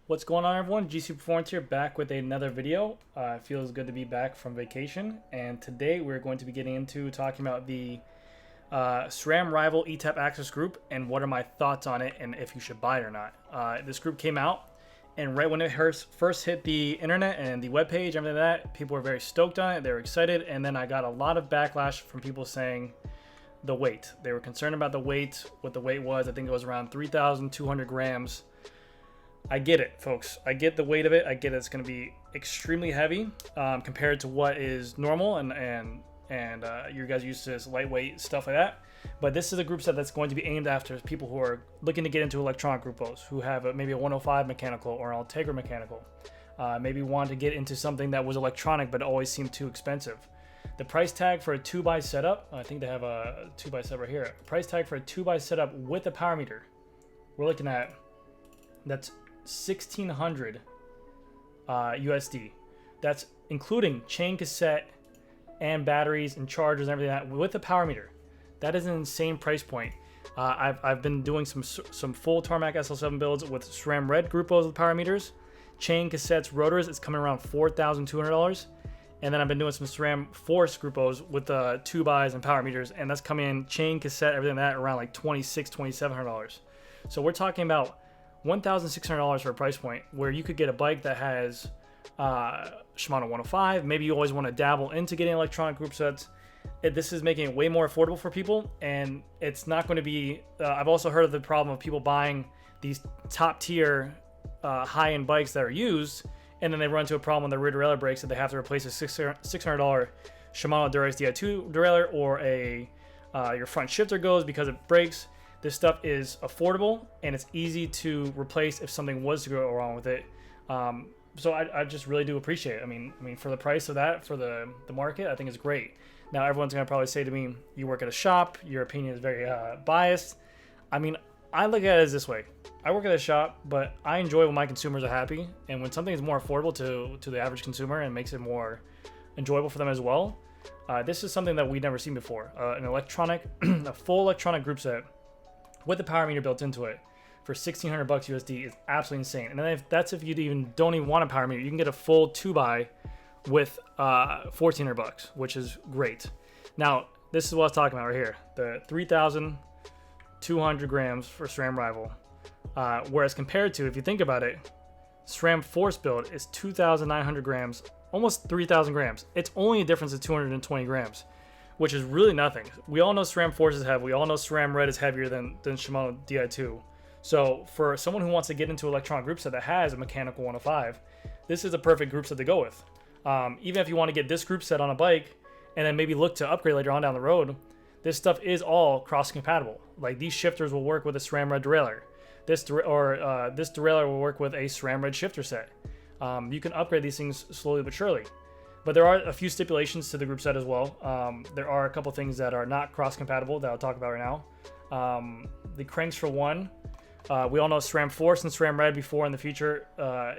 What's going on, everyone? GC Performance here, back with another video. It feels good to be back from vacation, and today we're going to be getting into talking about the SRAM Rival Etap Access group and what are my thoughts on it and if you should buy it or not. This group came out, and right when it first hit the internet and the webpage, everything like that, people were very stoked on it. They were excited, and then I got a lot of backlash from people saying the weight. They were concerned about the weight, what the weight was. I think it was around 3,200 grams. I get it, folks. I get the weight of it. I get it's going to be extremely heavy compared to what is normal, and you guys used to this lightweight stuff like that. But this is a group set that's going to be aimed after people who are looking to get into electronic grupos, who have maybe a 105 mechanical or an Ultegra mechanical, maybe want to get into something that was electronic but always seemed too expensive. The price tag for a 2x setup, I think they have a 2x setup right here. Price tag for a 2x setup with a power meter, we're looking at, that's 1,600 USD. That's including chain cassette and batteries and chargers and everything like that with the power meter. That is an insane price point. I've been doing some full Tarmac SL7 builds with Sram Red grupos with power meters, chain cassettes, rotors. It's coming around $4,200. And then I've been doing some SRAM Force grupos with the 2x and power meters, and that's coming in chain cassette, everything like that, around like $2,600, $2,700. So we're talking about $1,600 for a price point where you could get a bike that has Shimano 105. Maybe you always want to dabble into getting electronic group sets. This is making it way more affordable for people, and it's not going to be I've also heard of the problem of people buying these top tier high-end bikes that are used, and then they run into a problem when the rear derailleur breaks that they have to replace a $600 Shimano Durex Di2 derailleur, or your front shifter goes because it breaks. This stuff is affordable and it's easy to replace if something was to go wrong with it. So I just really do appreciate it. I mean, for the price of that, for the market, I think it's great. Now, everyone's going to probably say to me, you work at a shop, your opinion is very biased. I mean, I look at it as this way. I work at a shop, but I enjoy when my consumers are happy. And when something is more affordable to the average consumer and makes it more enjoyable for them as well, this is something that we've never seen before. An electronic, a full electronic group set with the power meter built into it for $1,600 USD is absolutely insane. And then if you don't even want a power meter, you can get a full 2x with $1,400, which is great. Now, this is what I was talking about right here. The 3,200 grams for SRAM Rival. Whereas compared to, if you think about it, SRAM Force build is 2,900 grams, almost 3,000 grams. It's only a difference of 220 grams. Which is really nothing. We all know SRAM Force is heavy. We all know SRAM Red is heavier than Shimano Di2. So for someone who wants to get into electronic group set that has a mechanical 105, this is a perfect group set to go with. Even if you want to get this group set on a bike and then maybe look to upgrade later on down the road, this stuff is all cross-compatible. Like, these shifters will work with a SRAM Red derailleur. This derailleur will work with a SRAM Red Shifter set. You can upgrade these things slowly but surely. But there are a few stipulations to the group set as well. There are a couple things that are not cross-compatible that I'll talk about right now. The cranks, for one. We all know SRAM Force and SRAM Red before. In the future,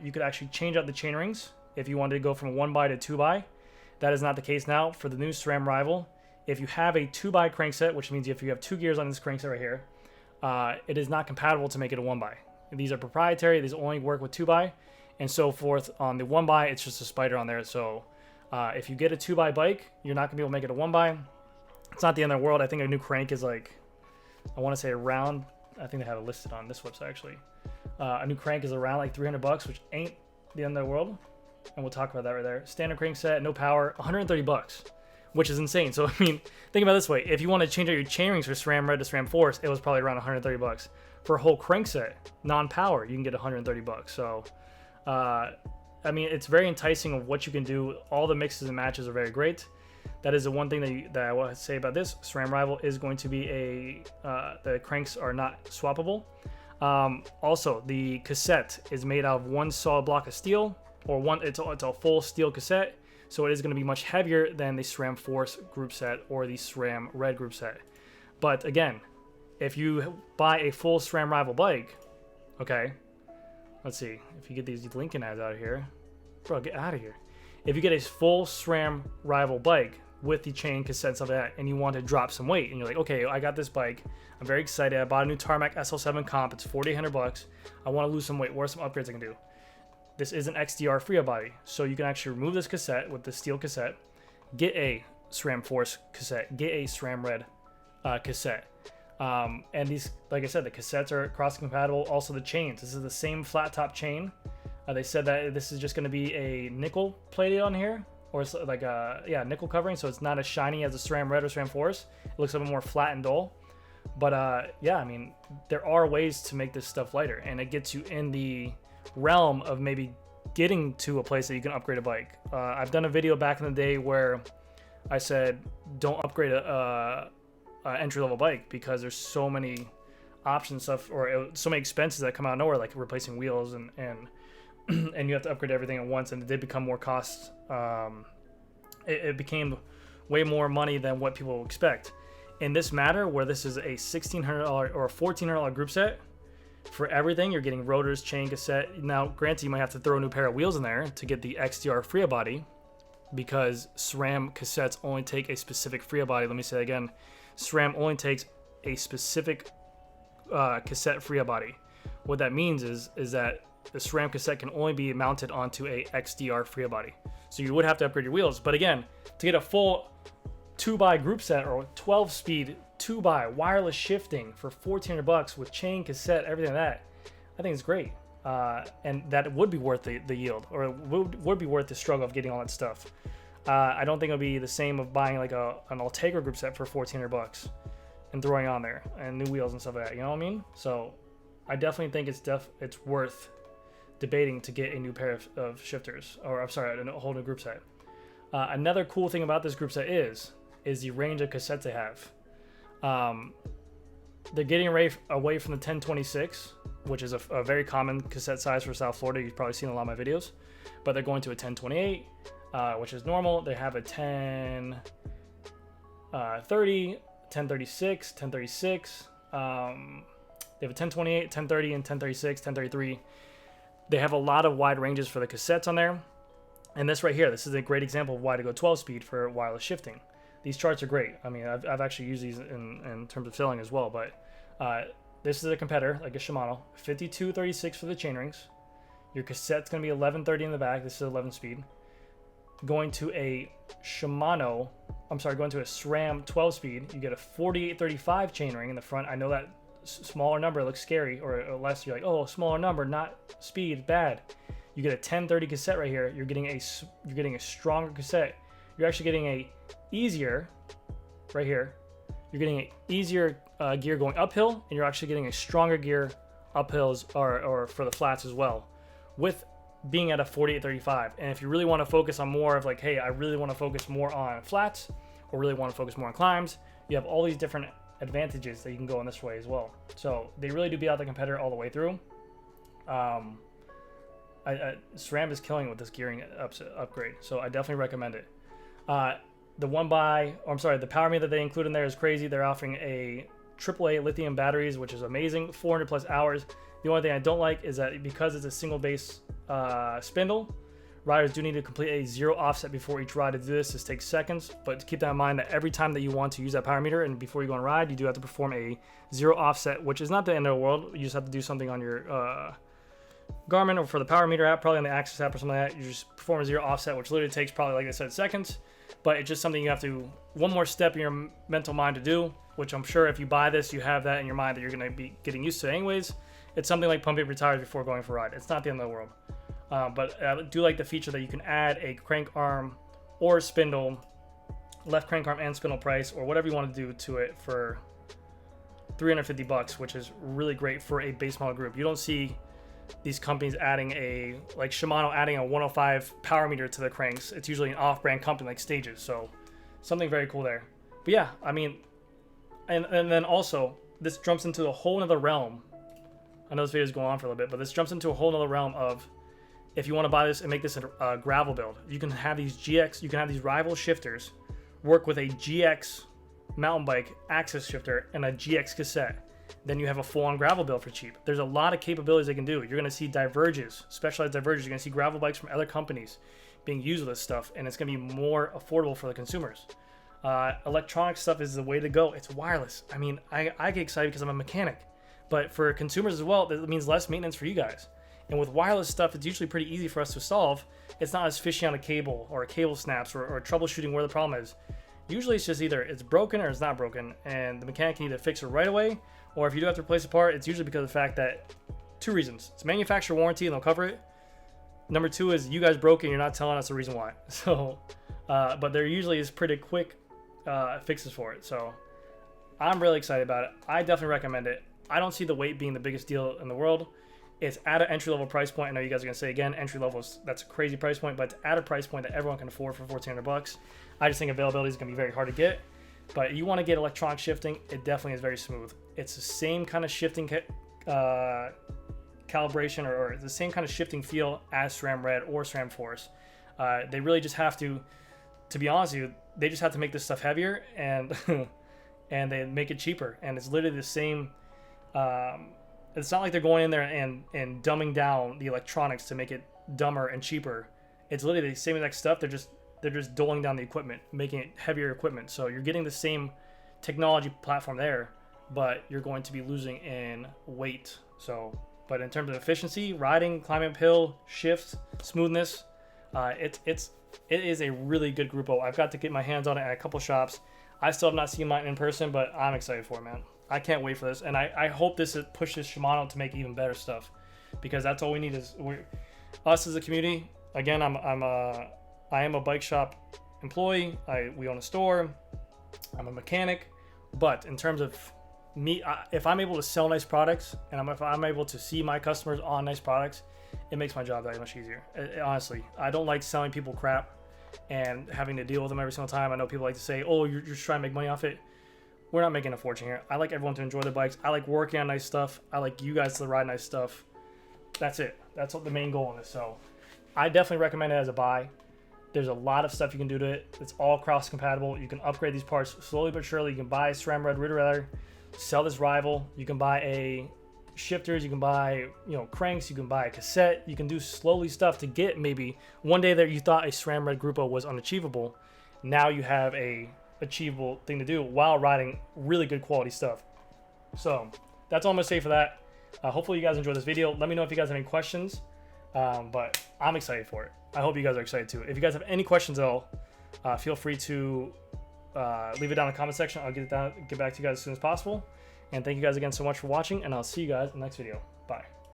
you could actually change out the chainrings if you wanted to go from 1x to 2x. That is not the case now for the new SRAM Rival. If you have a 2x crankset, which means if you have 2 gears on this crankset right here, it is not compatible to make it a 1x. These are proprietary. These only work with 2x and so forth. On the 1x, it's just a spider on there. So if you get a 2x bike, you're not going to be able to make it a 1x. It's not the end of the world. I think a new crank is like, I want to say around, I think they have it listed on this website actually. A new crank is around like $300, which ain't the end of the world. And we'll talk about that right there. Standard crank set, no power, $130, which is insane. So, I mean, think about it this way. If you want to change out your chainrings for SRAM Red to SRAM Force, it was probably around $130. For a whole crank set, non-power, you can get $130. So, I mean, it's very enticing of what you can do. All the mixes and matches are very great. That is the one thing that I want to say about this. SRAM Rival is going to be the cranks are not swappable. Also, the cassette is made out of one solid block of steel, or it's a full steel cassette. So it is going to be much heavier than the SRAM Force group set or the SRAM Red group set. But again, if you buy a full SRAM Rival bike, okay, let's see, if you get these Lincoln ads out of here, bro, get out of here. If you get a full SRAM Rival bike with the chain cassette and stuff like that, and you want to drop some weight, and you're like, okay, I got this bike, I'm very excited, I bought a new Tarmac SL7 comp, it's $4,800, I want to lose some weight, what are some upgrades I can do? this is an XDR FreeBody body, so you can actually remove this cassette with the steel cassette, get a SRAM Force cassette, get a SRAM Red cassette. And these, like I said, the cassettes are cross compatible. Also the chains, this is the same flat top chain. They said that this is just going to be a nickel plated on here, or it's like a nickel covering, so it's not as shiny as a SRAM Red or SRAM Force. It looks a little more flat and dull. But yeah, I mean, there are ways to make this stuff lighter, and it gets you in the realm of maybe getting to a place that you can upgrade a bike. I've done a video back in the day where I said don't upgrade a entry-level bike because there's so many options stuff, or so many expenses that come out of nowhere, like replacing wheels and and you have to upgrade everything at once, and it did become more cost. It became way more money than what people expect. In this matter, where this is a $1,600 or a $1,400 group set for everything, you're getting rotors, chain, cassette. Now, granted, you might have to throw a new pair of wheels in there to get the XDR FreeBody body, because SRAM cassettes only take a specific FreeBody body. Let me say that again. SRAM only takes a specific cassette FreeBody body. What that means is that the SRAM cassette can only be mounted onto a XDR FreeBody body. So you would have to upgrade your wheels. But again, to get a full 2x group set or 12-speed 2x wireless shifting for $1,400 with chain, cassette, everything like that, I think it's great. And that would be worth the yield, or it would be worth the struggle of getting all that stuff. I don't think it'll be the same of buying like an Ultegra group set for $1,400 and throwing on there and new wheels and stuff like that. You know what I mean? So I definitely think it's worth debating to get a new pair of shifters, or I'm sorry, a whole new group set. Another cool thing about this group set is the range of cassettes they have. They're getting away from the 1026, which is a very common cassette size for South Florida. You've probably seen a lot of my videos, but they're going to a 1028, which is normal. They have a 1030, 1036, 1036. They have a 1028, 1030, and 1036, 1033. They have a lot of wide ranges for the cassettes on there. And this right here, this is a great example of why to go 12-speed for wireless shifting. These charts are great. I mean, I've actually used these in terms of filling as well, but this is a competitor, like a Shimano, 5236 for the chainrings. Your cassette's going to be 1130 in the back. This is 11-speed. Going to a SRAM 12-speed, you get a 4835 chainring in the front. I know that smaller number looks scary, or less, you're like, oh, smaller number, not speed, bad. You get a 1030 cassette right here. You're getting a stronger cassette. You're actually getting a easier right here. You're getting an easier gear going uphill, and you're actually getting a stronger gear uphills or for the flats as well, with being at a 4835. And if you really want to focus on more of like, hey, I really want to focus more on flats, or really want to focus more on climbs, you have all these different advantages that you can go in this way as well. So they really do beat out the competitor all the way through. SRAM is killing it with this gearing upgrade, so I definitely recommend it. The power meter that they include in there is crazy. They're offering a AAA lithium batteries, which is amazing, 400 plus hours. The only thing I don't like is that because it's a single base spindle, riders do need to complete a 0 offset before each ride. To do this takes seconds, but keep that in mind that every time that you want to use that power meter and before you go on a ride, you do have to perform a 0 offset, which is not the end of the world. You just have to do something on your Garmin or for the power meter app, probably on the Axis app or something like that. You just perform a 0 offset, which literally takes probably, like I said, seconds, but it's just something you have to, one more step in your mental mind to do, which I'm sure if you buy this, you have that in your mind that you're going to be getting used to anyways. It's something like pumping up your tires before going for a ride. It's not the end of the world. But I do like the feature that you can add a crank arm or spindle, left crank arm and spindle price, or whatever you want to do to it for $350, which is really great for a base model group. You don't see these companies adding like Shimano adding a 105 power meter to their cranks. It's usually an off-brand company like Stages, so something very cool there. But yeah, I mean, and then also this jumps into a whole nother realm. I know this video is going on for a little bit, but this jumps into a whole nother realm of, if you want to buy this and make this a gravel build, you can have these rival shifters work with a GX mountain bike axis shifter and a GX cassette. Then you have a full-on gravel build for cheap. There's a lot of capabilities they can do. You're going to see diverges, specialized diverges. You're going to see gravel bikes from other companies being used with this stuff, and it's going to be more affordable for the consumers. Electronic stuff is the way to go. It's wireless. I mean, I get excited because I'm a mechanic, but for consumers as well, that means less maintenance for you guys. And with wireless stuff, it's usually pretty easy for us to solve. It's not as fishy on a cable or a cable snaps or troubleshooting where the problem is. Usually it's just either it's broken or it's not broken, and the mechanic can either fix it right away, or if you do have to replace a part, it's usually because of the fact that 2 reasons. It's manufacturer warranty and they'll cover it. Number 2 is you guys broke it and you're not telling us the reason why. So, but there usually is pretty quick fixes for it. So I'm really excited about it. I definitely recommend it. I don't see the weight being the biggest deal in the world. It's at an entry-level price point. I know you guys are going to say, again, entry-level, that's a crazy price point, but it's at a price point that everyone can afford for $1,400. I just think availability is going to be very hard to get. But you want to get electronic shifting, it definitely is very smooth. It's the same kind of shifting calibration or the same kind of shifting feel as SRAM Red or SRAM Force. They really just have to be honest with you, they just have to make this stuff heavier and and they make it cheaper. And it's literally the same. It's not like they're going in there and dumbing down the electronics to make it dumber and cheaper. It's literally the same exact stuff. They're just doling down the equipment, making it heavier equipment. So you're getting the same technology platform there, but you're going to be losing in weight. So, but in terms of efficiency, riding, climbing uphill, shift, smoothness, it is a really good Grupo. I've got to get my hands on it at a couple shops. I still have not seen mine in person, but I'm excited for it, man. I can't wait for this, and I hope this pushes Shimano to make even better stuff, because that's all we need is us as a community. Again, I am a bike shop employee. We own a store. I'm a mechanic, but in terms of me, if I'm able to sell nice products and if I'm able to see my customers on nice products, it makes my job that much easier. Honestly, I don't like selling people crap and having to deal with them every single time. I know people like to say, "Oh, you're just trying to make money off it." We're not making a fortune here. I like everyone to enjoy their bikes. I like working on nice stuff. I like you guys to ride nice stuff. That's it. That's what the main goal in this. So I definitely recommend it as a buy. There's a lot of stuff you can do to it. It's all cross compatible. You can upgrade these parts slowly but surely. You can buy SRAM Red Shifter, sell this rival. You can buy shifters. You can buy cranks. You can buy a cassette. You can do slowly stuff to get maybe one day that you thought a SRAM Red Grupo was unachievable. Now you have a achievable thing to do while riding really good quality stuff. So that's all I'm gonna say for that. Hopefully you guys enjoyed this video. Let me know if you guys have any questions, but I'm excited for it. I hope you guys are excited too. If you guys have any questions at all, feel free to leave it down in the comment section. I'll get back to you guys as soon as possible. And thank you guys again so much for watching, and I'll see you guys in the next video. Bye.